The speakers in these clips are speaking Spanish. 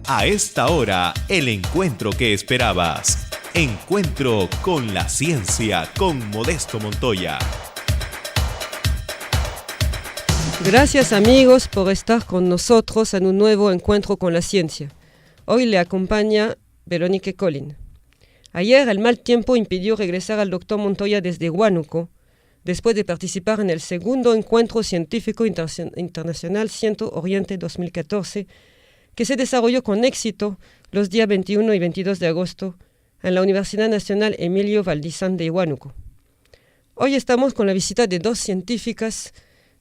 A esta hora, el encuentro que esperabas. Encuentro con la ciencia con Modesto Montoya. Gracias amigos por estar con nosotros en un nuevo encuentro con la ciencia. Hoy le acompaña Veronique Collin. Ayer el mal tiempo impidió regresar al doctor Montoya desde Huánuco, después de participar en el segundo encuentro científico internacional Ciento Oriente 2014, que se desarrolló con éxito los días 21 y 22 de agosto en la Universidad Nacional Emilio Valdizán de Huánuco. Hoy estamos con la visita de dos científicas,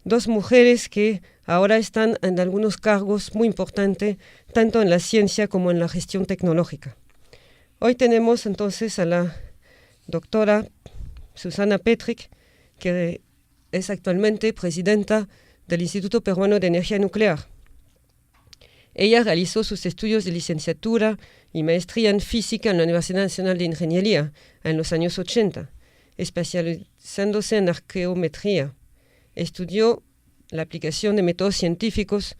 dos mujeres que ahora están en algunos cargos muy importantes, tanto en la ciencia como en la gestión tecnológica. Hoy tenemos entonces a la doctora Susana Petric, que es actualmente presidenta del Instituto Peruano de Energía Nuclear. Ella realizó sus estudios de licenciatura y maestría en física en la Universidad Nacional de Ingeniería en los años 80, especializándose en arqueometría. Estudió la aplicación de métodos científicos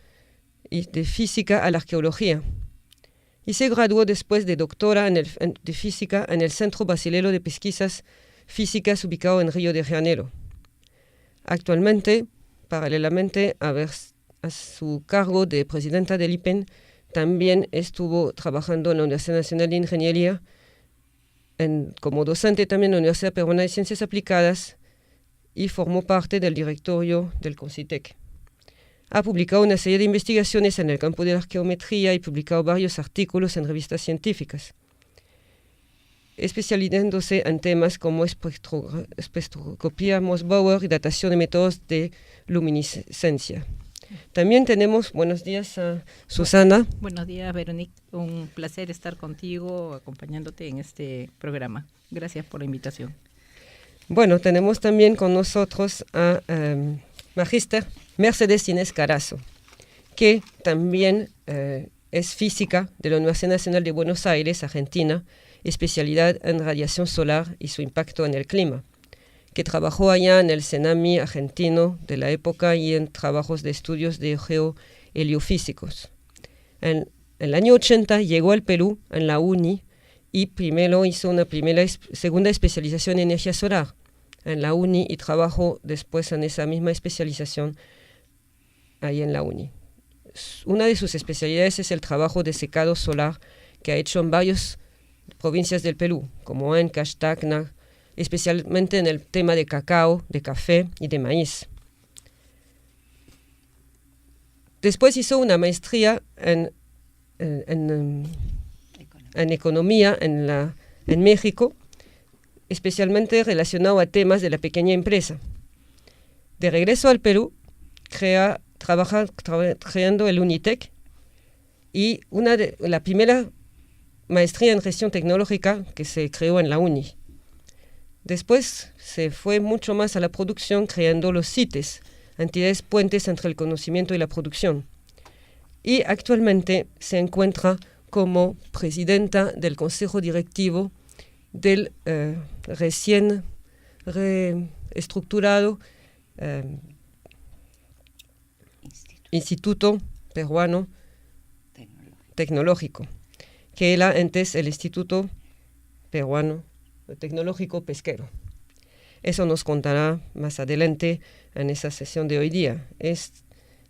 y de física a la arqueología y se graduó después de doctora de física en el Centro Brasileiro de Pesquisas Físicas ubicado en Río de Janeiro. Actualmente, paralelamente a su cargo de presidenta del IPEN, también estuvo trabajando en la Universidad Nacional de Ingeniería, como docente también en la Universidad Peruana de Ciencias Aplicadas, y formó parte del directorio del CONCITEC. Ha publicado una serie de investigaciones en el campo de la arqueometría y publicado varios artículos en revistas científicas, especializándose en temas como espectroscopía Mös-Bauer y datación de métodos de luminiscencia. También tenemos, buenos días a Susana. Buenos días, Veronique. Un placer estar contigo, acompañándote en este programa. Gracias por la invitación. Bueno, tenemos también con nosotros a Magíster Mercedes Inés Carazo, que también es física de la Universidad Nacional de Buenos Aires, Argentina, especialidad en radiación solar y su impacto en el clima, que trabajó allá en el CENAMI argentino de la época y en trabajos de estudios de geoheliofísicos. En el año 80 llegó al Perú, en la UNI, y primero hizo una segunda especialización en energía solar en la UNI y trabajó después en esa misma especialización ahí en la UNI. Una de sus especialidades es el trabajo de secado solar que ha hecho en varias provincias del Perú, como Ancash, Tacna, especialmente en el tema de cacao, de café y de maíz. Después hizo una maestría en economía en México, especialmente relacionado a temas de la pequeña empresa. De regreso al Perú, trabaja creando el UNITEC y la primera maestría en gestión tecnológica que se creó en la UNI. Después se fue mucho más a la producción creando los CITES, entidades puentes entre el conocimiento y la producción. Y actualmente se encuentra como presidenta del Consejo Directivo del recién reestructurado Instituto Peruano Tecnológico, que era antes el Instituto Peruano Tecnológico Pesquero. Eso nos contará más adelante en esa sesión de hoy día.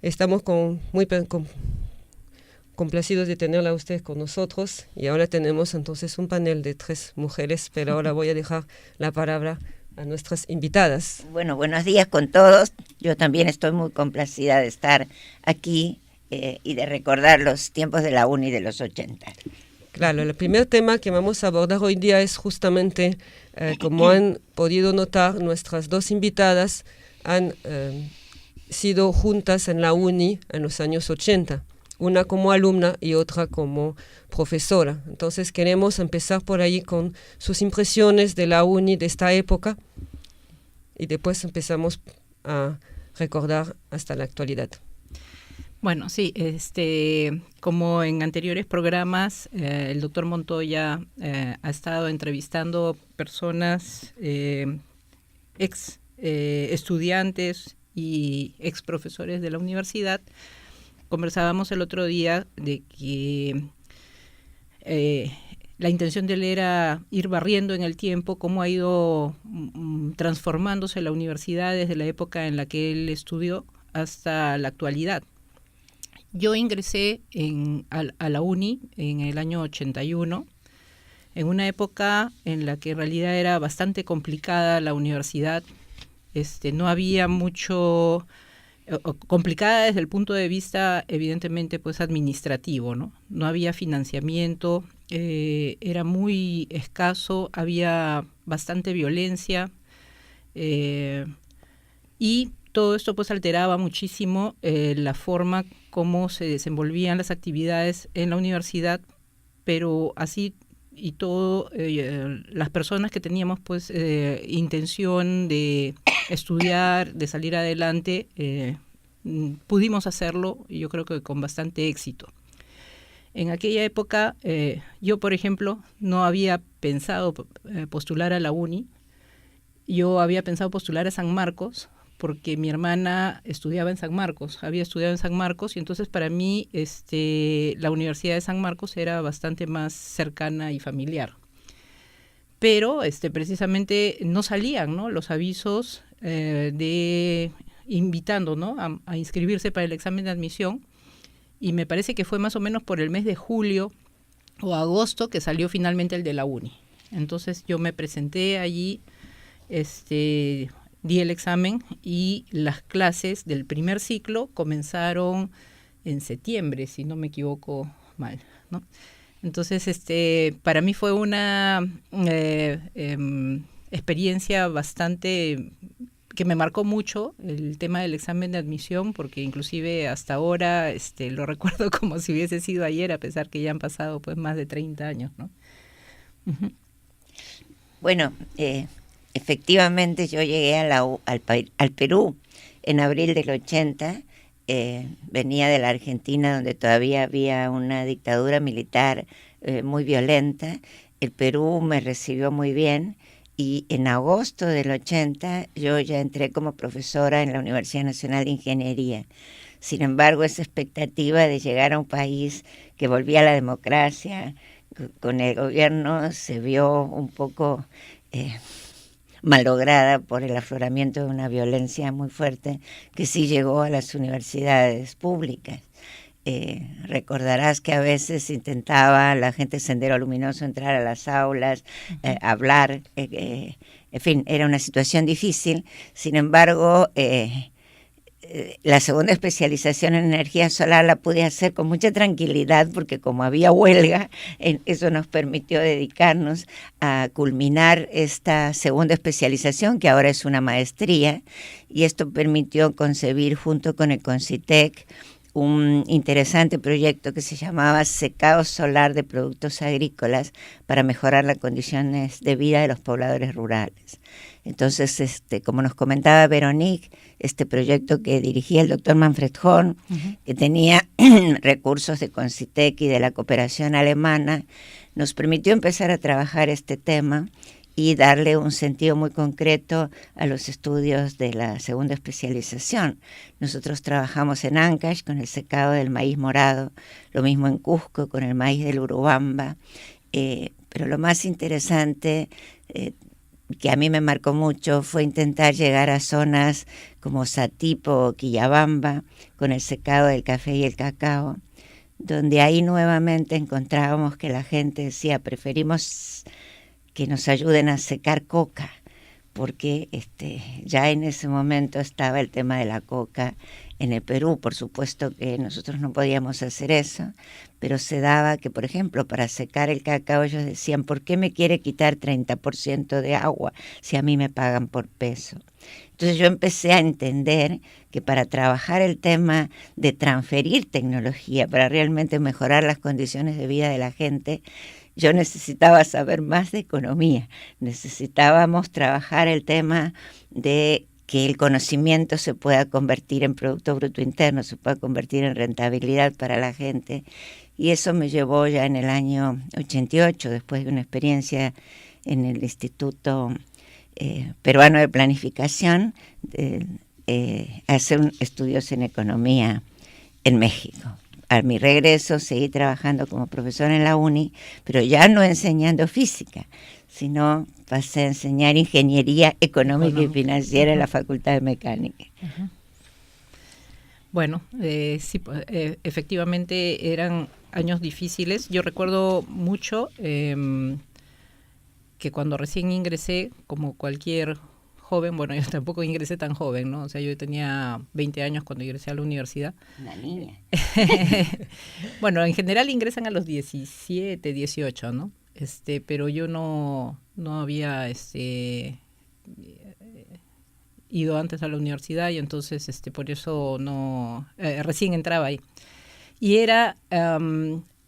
Estamos muy complacidos de tenerla a usted con nosotros y ahora tenemos entonces un panel de 3 mujeres, pero ahora voy a dejar la palabra a nuestras invitadas. Bueno, buenos días con todos. Yo también estoy muy complacida de estar aquí y de recordar los tiempos de la UNI de los 80. Claro, el primer tema que vamos a abordar hoy día es justamente, como han podido notar, nuestras dos invitadas han sido juntas en la UNI en los años 80, una como alumna y otra como profesora. Entonces queremos empezar por ahí con sus impresiones de la UNI de esta época y después empezamos a recordar hasta la actualidad. Bueno, sí, como en anteriores programas, el doctor Montoya ha estado entrevistando personas, ex estudiantes y ex profesores de la universidad. Conversábamos el otro día de que la intención de él era ir barriendo en el tiempo cómo ha ido transformándose la universidad desde la época en la que él estudió hasta la actualidad. Yo ingresé a la UNI en el año 81, en una época en la que en realidad era bastante complicada la universidad. No había mucho, complicada desde el punto de vista evidentemente pues administrativo, ¿no? No había financiamiento, era muy escaso, había bastante violencia, y todo esto pues alteraba muchísimo la forma como se desenvolvían las actividades en la universidad, pero así y todo, las personas que teníamos pues intención de estudiar, de salir adelante, pudimos hacerlo, y yo creo que con bastante éxito. En aquella época, yo por ejemplo no había pensado postular a la UNI, yo había pensado postular a San Marcos, porque mi hermana estudiaba en San Marcos, había estudiado en San Marcos, y entonces para mí la Universidad de San Marcos era bastante más cercana y familiar. Pero precisamente no salían, ¿no?, los avisos invitando, ¿no?, a inscribirse para el examen de admisión, y me parece que fue más o menos por el mes de julio o agosto que salió finalmente el de la UNI. Entonces yo me presenté allí, di el examen, y las clases del primer ciclo comenzaron en septiembre, si no me equivoco mal, ¿no? Entonces, para mí fue una experiencia bastante que me marcó mucho el tema del examen de admisión, porque inclusive hasta ahora lo recuerdo como si hubiese sido ayer, a pesar que ya han pasado pues más de 30 años, ¿no? Uh-huh. Bueno, efectivamente yo llegué al Perú en abril del 80, venía de la Argentina, donde todavía había una dictadura militar muy violenta. El Perú me recibió muy bien, y en agosto del 80 yo ya entré como profesora en la Universidad Nacional de Ingeniería. Sin embargo, esa expectativa de llegar a un país que volvía a la democracia con el gobierno se vio un poco malograda por el afloramiento de una violencia muy fuerte que sí llegó a las universidades públicas. Recordarás que a veces intentaba la gente Sendero Luminoso entrar a las aulas, hablar, en fin, era una situación difícil. Sin embargo, la segunda especialización en energía solar la pude hacer con mucha tranquilidad, porque como había huelga, eso nos permitió dedicarnos a culminar esta segunda especialización, que ahora es una maestría, y esto permitió concebir junto con el CONCITEC un interesante proyecto que se llamaba Secado Solar de Productos Agrícolas para mejorar las condiciones de vida de los pobladores rurales. Entonces, como nos comentaba Veronique, este proyecto que dirigía el doctor Manfred Horn, que tenía recursos de CONCITEC y de la cooperación alemana, nos permitió empezar a trabajar este tema y darle un sentido muy concreto a los estudios de la segunda especialización. Nosotros trabajamos en Ancash con el secado del maíz morado, lo mismo en Cusco con el maíz del Urubamba, pero lo más interesante que a mí me marcó mucho fue intentar llegar a zonas como Satipo o Quillabamba con el secado del café y el cacao, donde ahí nuevamente encontrábamos que la gente decía: preferimos que nos ayuden a secar coca, porque ya en ese momento estaba el tema de la coca en el Perú. Por supuesto que nosotros no podíamos hacer eso, pero se daba que, por ejemplo, para secar el cacao ellos decían: ¿por qué me quiere quitar 30% de agua si a mí me pagan por peso? Entonces yo empecé a entender que para trabajar el tema de transferir tecnología, para realmente mejorar las condiciones de vida de la gente, yo necesitaba saber más de economía, necesitábamos trabajar el tema de que el conocimiento se pueda convertir en Producto Bruto Interno, se pueda convertir en rentabilidad para la gente. Y eso me llevó ya en el año 88, después de una experiencia en el Instituto Peruano de Planificación, a hacer estudios en economía en México. a mi regreso seguí trabajando como profesora en la uni, pero ya no enseñando física, sino pasé a enseñar ingeniería económica y financiera en la Facultad de Mecánica. Bueno, sí, efectivamente eran años difíciles. Yo recuerdo mucho que cuando recién ingresé, como cualquier joven, bueno, yo tampoco ingresé tan joven, ¿no? O sea, yo tenía 20 años cuando ingresé a la universidad. Una niña. Bueno, en general ingresan a los 17, 18, ¿no? Pero yo no había ido antes a la universidad y entonces por eso no recién entraba ahí. Y era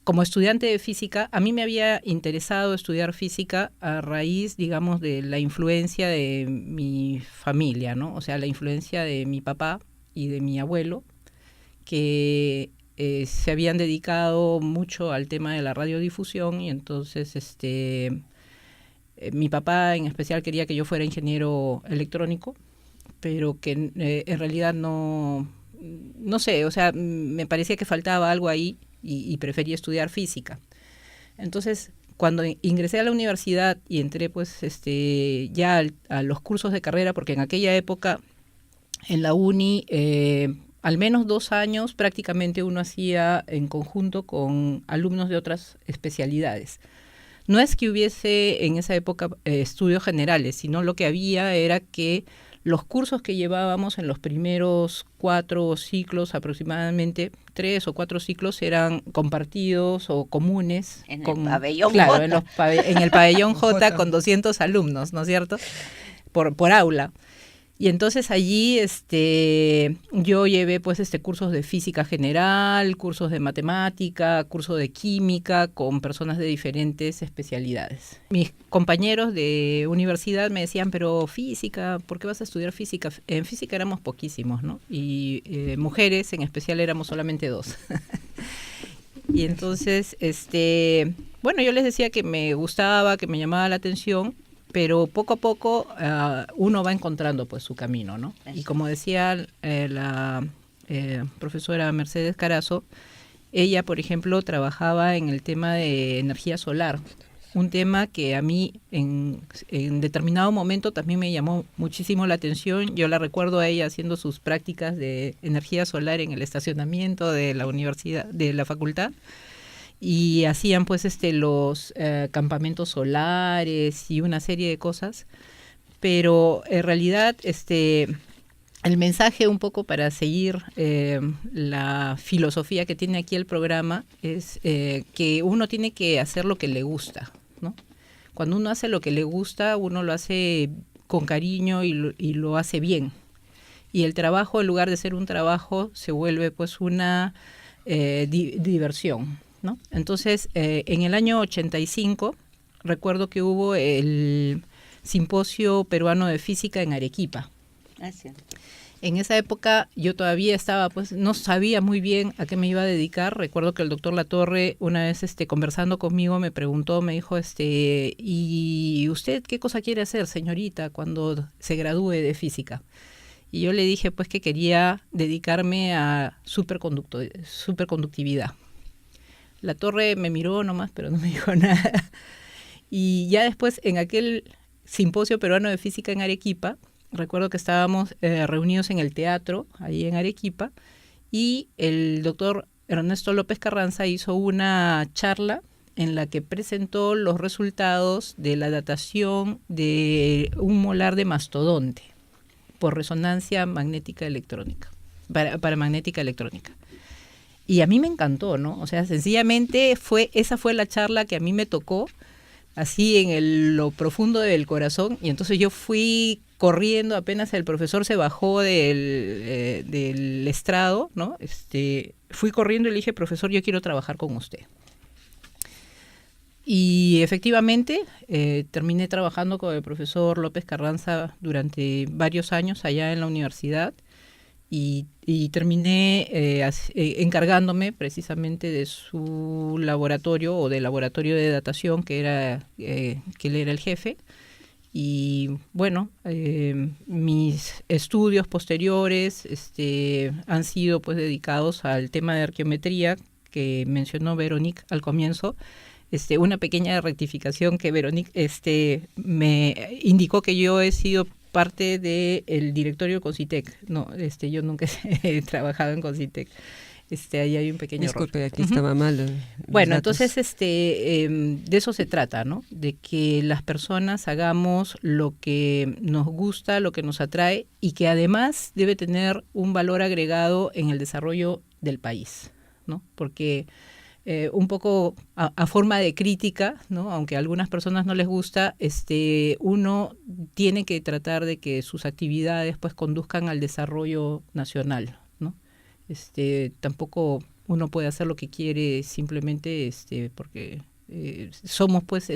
como estudiante de física, a mí me había interesado estudiar física a raíz, digamos, de la influencia de mi familia, ¿no? O sea, la influencia de mi papá y de mi abuelo, que se habían dedicado mucho al tema de la radiodifusión y entonces mi papá en especial quería que yo fuera ingeniero electrónico, pero que en realidad no sé, o sea, me parecía que faltaba algo ahí y prefería estudiar física. Entonces, cuando ingresé a la universidad y entré pues ya a los cursos de carrera, porque en aquella época en la uni al menos 2 años prácticamente uno hacía en conjunto con alumnos de otras especialidades. No es que hubiese en esa época estudios generales, sino lo que había era que los cursos que llevábamos en los primeros 4 ciclos, aproximadamente 3 o 4 ciclos, eran compartidos o comunes. En el pabellón claro, J. En el pabellón J con 200 alumnos, ¿no es cierto? Por aula. Y entonces allí yo llevé pues cursos de física general, cursos de matemática, cursos de química con personas de diferentes especialidades. Mis compañeros de universidad me decían, pero física, ¿por qué vas a estudiar física? En física éramos poquísimos, ¿no? Y mujeres en especial éramos solamente 2. Y entonces, bueno, yo les decía que me gustaba, que me llamaba la atención, pero poco a poco uno va encontrando pues su camino, ¿no? Y como decía la profesora Mercedes Carazo, ella, por ejemplo, trabajaba en el tema de energía solar, un tema que a mí en determinado momento también me llamó muchísimo la atención. Yo la recuerdo a ella haciendo sus prácticas de energía solar en el estacionamiento de la universidad, de la facultad, y hacían pues los campamentos solares y una serie de cosas, pero en realidad el mensaje un poco para seguir la filosofía que tiene aquí el programa es que uno tiene que hacer lo que le gusta, ¿no? Cuando uno hace lo que le gusta, uno lo hace con cariño y lo hace bien, y el trabajo, en lugar de ser un trabajo, se vuelve pues una diversión, ¿no? Entonces, en el año 85, recuerdo que hubo el Simposio Peruano de Física en Arequipa. Gracias. En esa época yo todavía estaba, pues no sabía muy bien a qué me iba a dedicar. Recuerdo que el doctor Latorre, una vez conversando conmigo, me preguntó, me dijo, ¿y usted qué cosa quiere hacer, señorita, cuando se gradúe de física? Y yo le dije, pues, que quería dedicarme a superconductividad. La Torre me miró nomás, pero no me dijo nada. Y ya después, en aquel Simposio Peruano de Física en Arequipa, recuerdo que estábamos reunidos en el teatro, ahí en Arequipa, y el doctor Ernesto López Carranza hizo una charla en la que presentó los resultados de la datación de un molar de mastodonte por resonancia magnética electrónica, para magnética electrónica. Y a mí me encantó, ¿no? O sea, sencillamente esa fue la charla que a mí me tocó, así en lo profundo del corazón, y entonces yo fui corriendo apenas el profesor se bajó del estrado, ¿no? Fui corriendo y le dije, profesor, yo quiero trabajar con usted. Y efectivamente terminé trabajando con el profesor López Carranza durante varios años allá en la universidad, y terminé encargándome precisamente de su laboratorio o del laboratorio de datación que él era el jefe, Y bueno, mis estudios posteriores han sido pues dedicados al tema de arqueometría que mencionó Veronique al comienzo. Una pequeña rectificación que Veronique me indicó que yo he sido parte del directorio de Concitec. No, yo nunca he trabajado en Concitec. Ahí hay un pequeño Disculpe, error. aquí estaba mal. Bueno, entonces de eso se trata, ¿no? De que las personas hagamos lo que nos gusta, lo que nos atrae y que además debe tener un valor agregado en el desarrollo del país, ¿no? Porque un poco a forma de crítica, ¿no? Aunque a algunas personas no les gusta, uno tiene que tratar de que sus actividades pues conduzcan al desarrollo nacional, ¿no? Tampoco uno puede hacer lo que quiere simplemente porque somos pues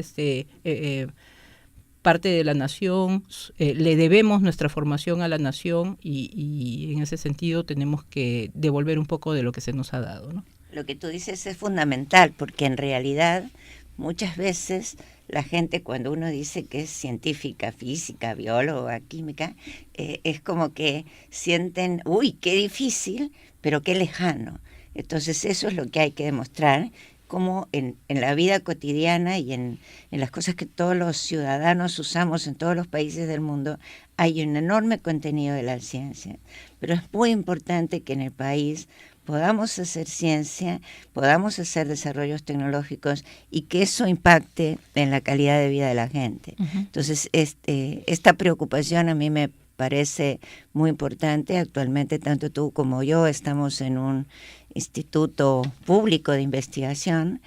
parte de la nación, le debemos nuestra formación a la nación y en ese sentido tenemos que devolver un poco de lo que se nos ha dado, ¿no? Lo que tú dices es fundamental, porque en realidad muchas veces la gente, cuando uno dice que es científica, física, bióloga, química, es como que sienten, uy, qué difícil, pero qué lejano. Entonces eso es lo que hay que demostrar, como en la vida cotidiana y en las cosas que todos los ciudadanos usamos en todos los países del mundo, hay un enorme contenido de la ciencia. Pero es muy importante que en el país podamos hacer ciencia, podamos hacer desarrollos tecnológicos y que eso impacte en la calidad de vida de la gente. Uh-huh. Entonces, esta preocupación a mí me parece muy importante. Actualmente, tanto tú como yo estamos en un instituto público de investigación.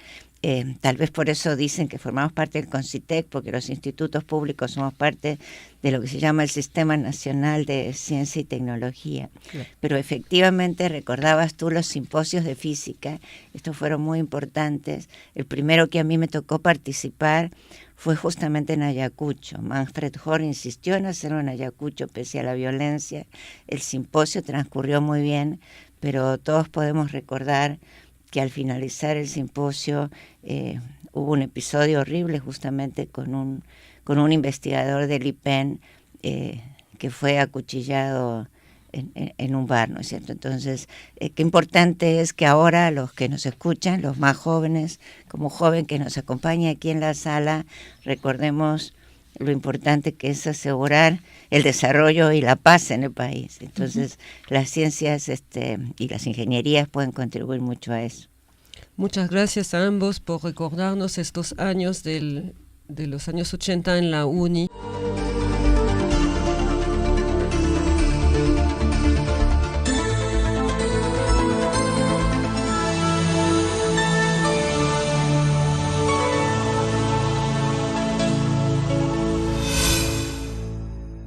Tal vez por eso dicen que formamos parte del Concitec, porque los institutos públicos somos parte de lo que se llama el Sistema Nacional de Ciencia y Tecnología. Claro. Pero efectivamente, recordabas tú los simposios de física, estos fueron muy importantes. El primero que a mí me tocó participar fue justamente en Ayacucho. Manfred Hohr insistió en hacerlo en Ayacucho pese a la violencia. El simposio transcurrió muy bien, pero todos podemos recordar que al finalizar el simposio hubo un episodio horrible justamente con un investigador del IPEN que fue acuchillado en un bar, ¿no es cierto? Entonces, qué importante es que ahora los que nos escuchan, los más jóvenes, como joven que nos acompaña aquí en la sala, recordemos lo importante que es asegurar el desarrollo y la paz en el país. Entonces, las ciencias y las ingenierías pueden contribuir mucho a eso. Muchas gracias a ambos por recordarnos estos años de los años 80 en la UNI.